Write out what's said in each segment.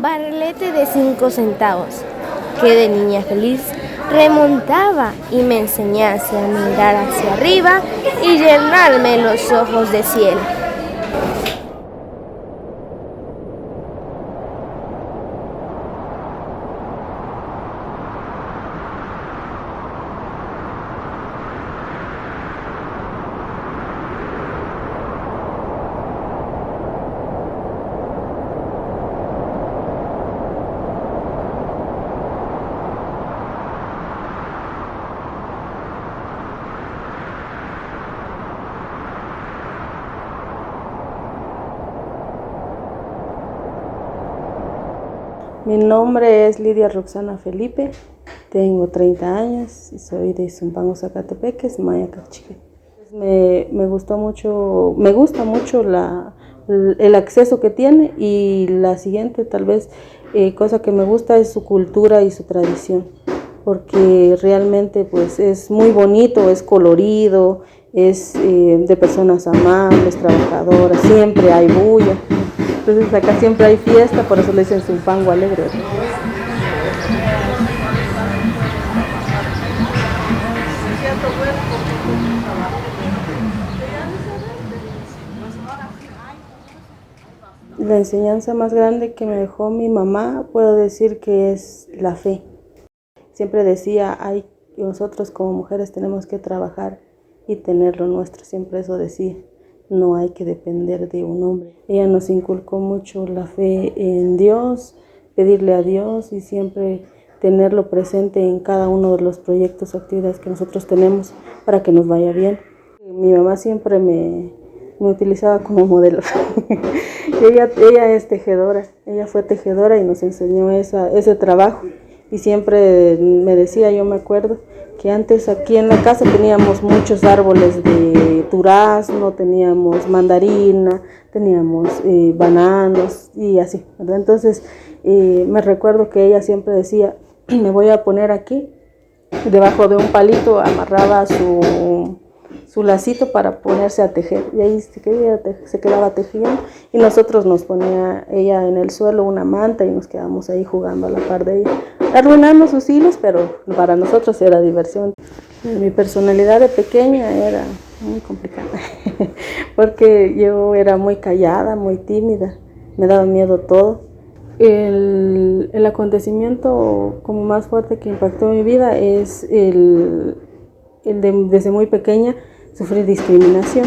barrilete de 5 centavos, que de niña feliz remontaba y me enseñase a mirar hacia arriba y llenarme los ojos de cielo. Mi nombre es Lidia Roxana Felipe, tengo 30 años y soy de Zumpango, Zacatepeques, Maya Cachique. Me gusta mucho el acceso que tiene, y la siguiente tal vez cosa que me gusta es su cultura y su tradición, porque realmente pues es muy bonito, es colorido, es de personas amables, trabajadoras, siempre hay bulla. Entonces acá siempre hay fiesta, por eso le dicen Zumpango alegre. La enseñanza más grande que me dejó mi mamá, puedo decir que es la fe. Siempre decía, nosotros como mujeres tenemos que trabajar y tener lo nuestro, siempre eso decía. No hay que depender de un hombre. Ella nos inculcó mucho la fe en Dios, pedirle a Dios y siempre tenerlo presente en cada uno de los proyectos o actividades que nosotros tenemos para que nos vaya bien. Mi mamá siempre me utilizaba como modelo. Ella es tejedora, ella fue tejedora y nos enseñó ese trabajo. Y siempre me decía, yo me acuerdo, que antes aquí en la casa teníamos muchos árboles de durazno, teníamos mandarina, teníamos bananos y así, ¿verdad? Entonces me recuerdo que ella siempre decía, me voy a poner aquí, debajo de un palito amarraba su lacito para ponerse a tejer, y ahí se quedaba tejiendo, y nosotros nos ponía ella en el suelo una manta y nos quedamos ahí jugando a la par de ella, arruinando sus hilos, pero para nosotros era diversión. Mi personalidad de pequeña era muy complicada, porque yo era muy callada, muy tímida, me daba miedo todo. El acontecimiento como más fuerte que impactó mi vida es desde muy pequeña sufrí discriminación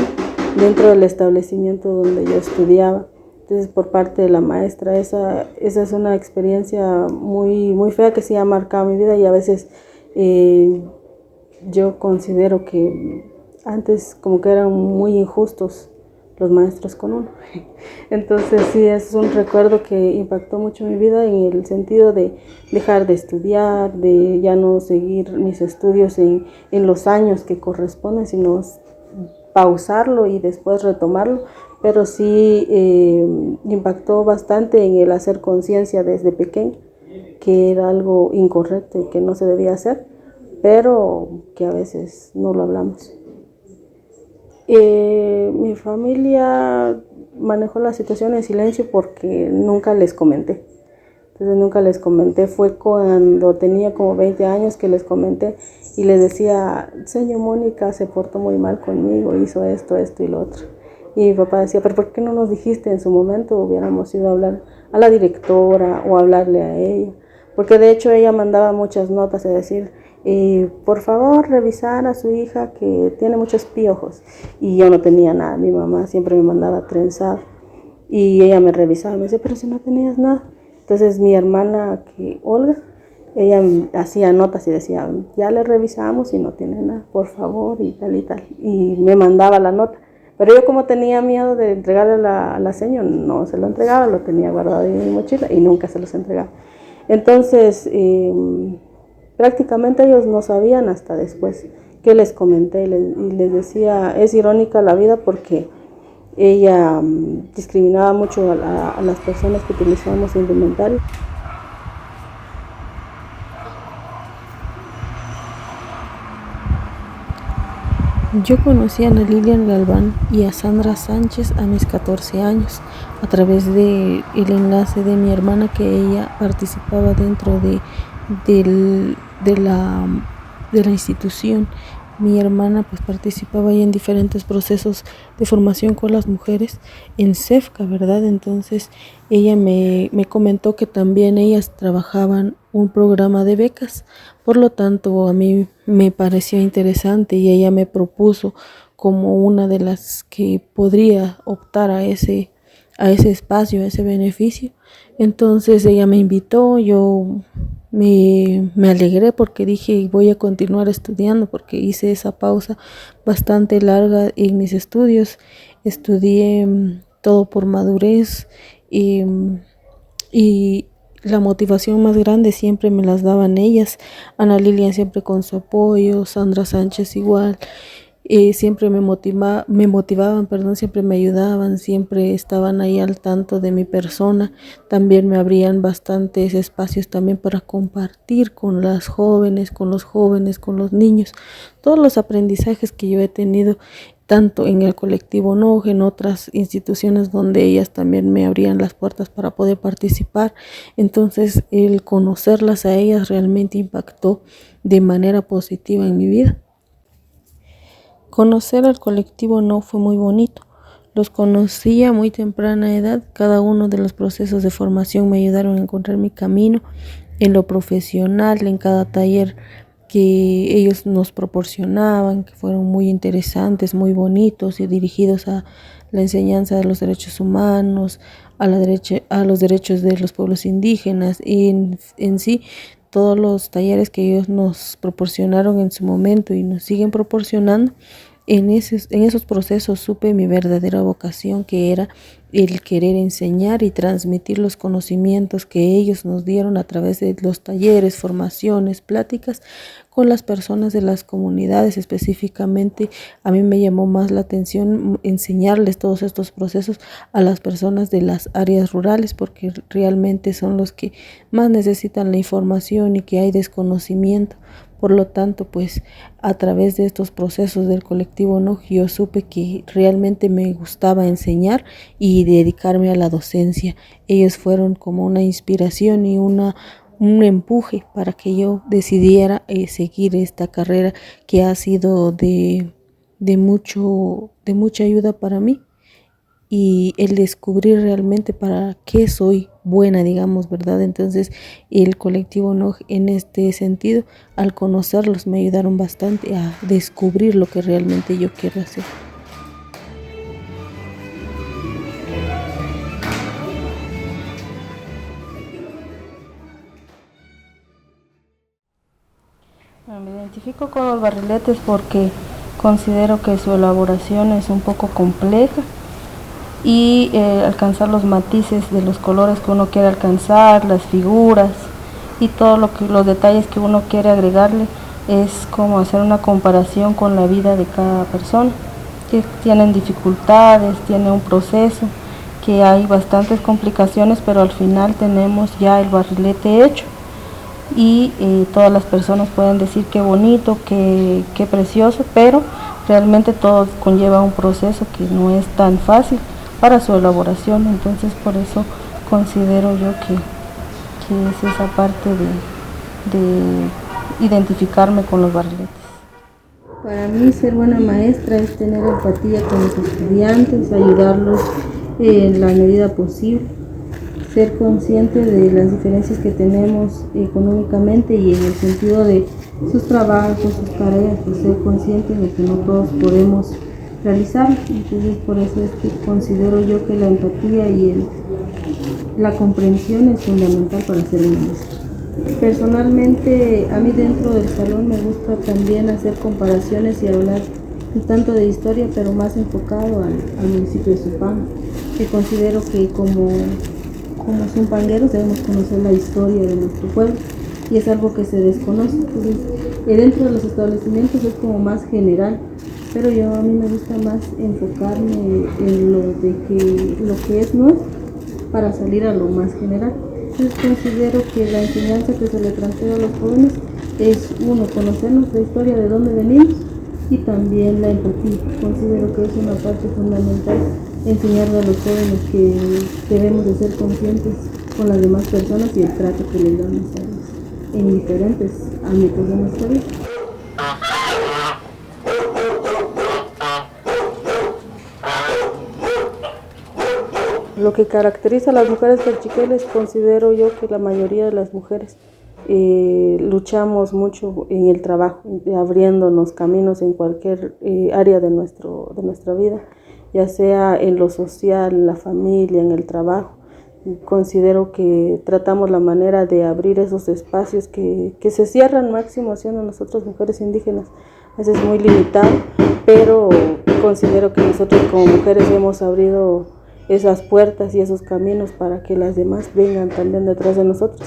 dentro del establecimiento donde yo estudiaba. Entonces, por parte de la maestra, esa es una experiencia muy, muy fea que sí ha marcado mi vida, y a veces yo considero que antes como que eran muy injustos los maestros con uno. Entonces sí, es un recuerdo que impactó mucho mi vida en el sentido de dejar de estudiar, de ya no seguir mis estudios en los años que corresponden, sino pausarlo y después retomarlo. Pero sí impactó bastante en el hacer conciencia desde pequeño que era algo incorrecto y que no se debía hacer, pero que a veces no lo hablamos. Mi familia manejó la situación en silencio porque nunca les comenté. Entonces nunca les comenté, fue cuando tenía como 20 años que les comenté y les decía, señor Mónica se portó muy mal conmigo, hizo esto y lo otro. Y mi papá decía, pero ¿por qué no nos dijiste en su momento? Hubiéramos ido a hablar a la directora o hablarle a ella. Porque de hecho ella mandaba muchas notas a decir, por favor revisar a su hija que tiene muchos piojos. Y yo no tenía nada, mi mamá siempre me mandaba trenzado. Y ella me revisaba y me decía, pero si no tenías nada. Entonces mi hermana, Olga, ella hacía notas y decía, ya le revisamos y no tiene nada, por favor, y tal y tal. Y me mandaba la nota. Pero yo como tenía miedo de entregarle a la señora, no se lo entregaba, lo tenía guardado en mi mochila y nunca se los entregaba. Entonces, prácticamente ellos no sabían hasta después que les comenté y les decía, es irónica la vida porque ella discriminaba mucho a las personas que utilizábamos indumentaria. Yo conocí a Ana Lilian Galván y a Sandra Sánchez a mis 14 años a través del enlace de mi hermana, que ella participaba dentro del- de la institución. Mi hermana pues participaba ahí en diferentes procesos de formación con las mujeres en CEFCA, ¿verdad? Entonces ella me comentó que también ellas trabajaban un programa de becas. Por lo tanto, a mí me pareció interesante y ella me propuso como una de las que podría optar a ese espacio, a ese beneficio. Entonces ella me invitó, yo me alegré porque dije voy a continuar estudiando, porque hice esa pausa bastante larga en mis estudios. Estudié todo por madurez y, y la motivación más grande siempre me las daban ellas. Ana Lilian siempre con su apoyo, Sandra Sánchez igual. Siempre me motivaban, perdón, siempre me ayudaban, siempre estaban ahí al tanto de mi persona. También me abrían bastantes espacios también para compartir con las jóvenes, con los jóvenes, con los niños, todos los aprendizajes que yo he tenido tanto en el colectivo NOJ, en otras instituciones donde ellas también me abrían las puertas para poder participar. Entonces el conocerlas a ellas realmente impactó de manera positiva en mi vida. Conocer al colectivo no fue muy bonito. Los conocí a muy temprana edad. Cada uno de los procesos de formación me ayudaron a encontrar mi camino en lo profesional, en cada taller que ellos nos proporcionaban, que fueron muy interesantes, muy bonitos y dirigidos a la enseñanza de los derechos humanos, a los derechos de los pueblos indígenas y en sí todos los talleres que ellos nos proporcionaron en su momento y nos siguen proporcionando. En esos procesos supe mi verdadera vocación, que era el querer enseñar y transmitir los conocimientos que ellos nos dieron a través de los talleres, formaciones, pláticas con las personas de las comunidades. Específicamente a mí me llamó más la atención enseñarles todos estos procesos a las personas de las áreas rurales, porque realmente son los que más necesitan la información y que hay desconocimiento. Por lo tanto, pues a través de estos procesos del colectivo NOJ yo supe que realmente me gustaba enseñar y dedicarme a la docencia. Ellos fueron como una inspiración y un empuje para que yo decidiera seguir esta carrera que ha sido de mucha ayuda para mí, y el descubrir realmente para qué soy buena, digamos, ¿verdad? Entonces el colectivo NOJ en este sentido, al conocerlos, me ayudaron bastante a descubrir lo que realmente yo quiero hacer. Me identifico con los barriletes porque considero que su elaboración es un poco compleja y alcanzar los matices de los colores que uno quiere alcanzar, las figuras y todos los detalles que uno quiere agregarle, es como hacer una comparación con la vida de cada persona, que tienen dificultades, tiene un proceso, que hay bastantes complicaciones, pero al final tenemos ya el barrilete hecho y todas las personas pueden decir qué bonito, qué precioso, pero realmente todo conlleva un proceso que no es tan fácil para su elaboración. Entonces por eso considero yo que es esa parte de identificarme con los barriletes. Para mí ser buena maestra es tener empatía con los estudiantes, ayudarlos en la medida posible, ser consciente de las diferencias que tenemos económicamente y en el sentido de sus trabajos, sus tareas, pues ser consciente de que no todos podemos realizar. Entonces por eso es que considero yo que la empatía y la comprensión es fundamental para ser un maestro. Personalmente a mí dentro del salón me gusta también hacer comparaciones y hablar un tanto de historia, pero más enfocado al municipio de Zumpango, que considero que como zumpangueros debemos conocer la historia de nuestro pueblo y es algo que se desconoce. Entonces, dentro de los establecimientos es como más general, pero a mí me gusta más enfocarme en lo que es nuestro para salir a lo más general. Entonces considero que la enseñanza que se le transfiere a los jóvenes es, uno, conocer nuestra historia, de dónde venimos, y también la empatía. Considero que es una parte fundamental enseñarle a los jóvenes que debemos de ser conscientes con las demás personas y el trato que les damos a ellos en diferentes ámbitos de nuestra vida. Lo que caracteriza a las mujeres calchiqueles, considero yo que la mayoría de las mujeres luchamos mucho en el trabajo, abriéndonos caminos en cualquier área de nuestra vida, ya sea en lo social, en la familia, en el trabajo. Considero que tratamos la manera de abrir esos espacios que se cierran máximo siendo nosotros mujeres indígenas. A veces es muy limitado, pero considero que nosotros como mujeres hemos abrido esas puertas y esos caminos para que las demás vengan también detrás de nosotros.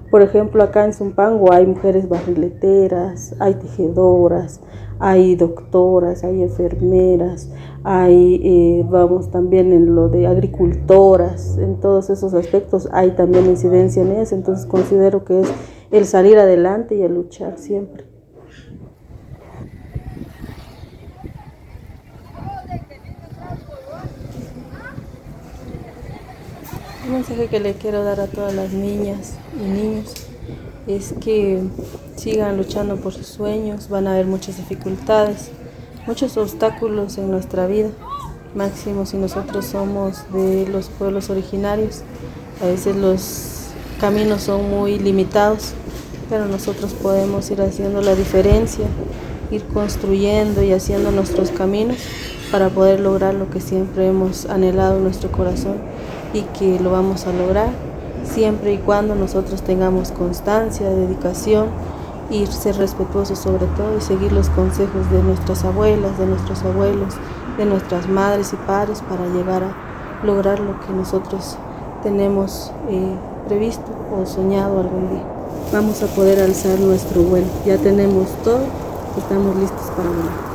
Por ejemplo, acá en Zumpango hay mujeres barrileteras, hay tejedoras, hay doctoras, hay enfermeras, hay, vamos también en lo de agricultoras, en todos esos aspectos hay también incidencia en eso. Entonces considero que es el salir adelante y el luchar siempre. Un mensaje que le quiero dar a todas las niñas y niños es que sigan luchando por sus sueños. Van a haber muchas dificultades, muchos obstáculos en nuestra vida, máximo si nosotros somos de los pueblos originarios. A veces los caminos son muy limitados, pero nosotros podemos ir haciendo la diferencia, ir construyendo y haciendo nuestros caminos para poder lograr lo que siempre hemos anhelado en nuestro corazón, y que lo vamos a lograr siempre y cuando nosotros tengamos constancia, dedicación y ser respetuosos sobre todo, y seguir los consejos de nuestras abuelas, de nuestros abuelos, de nuestras madres y padres para llegar a lograr lo que nosotros tenemos previsto o soñado algún día. Vamos a poder alzar nuestro vuelo, ya tenemos todo, estamos listos para volar.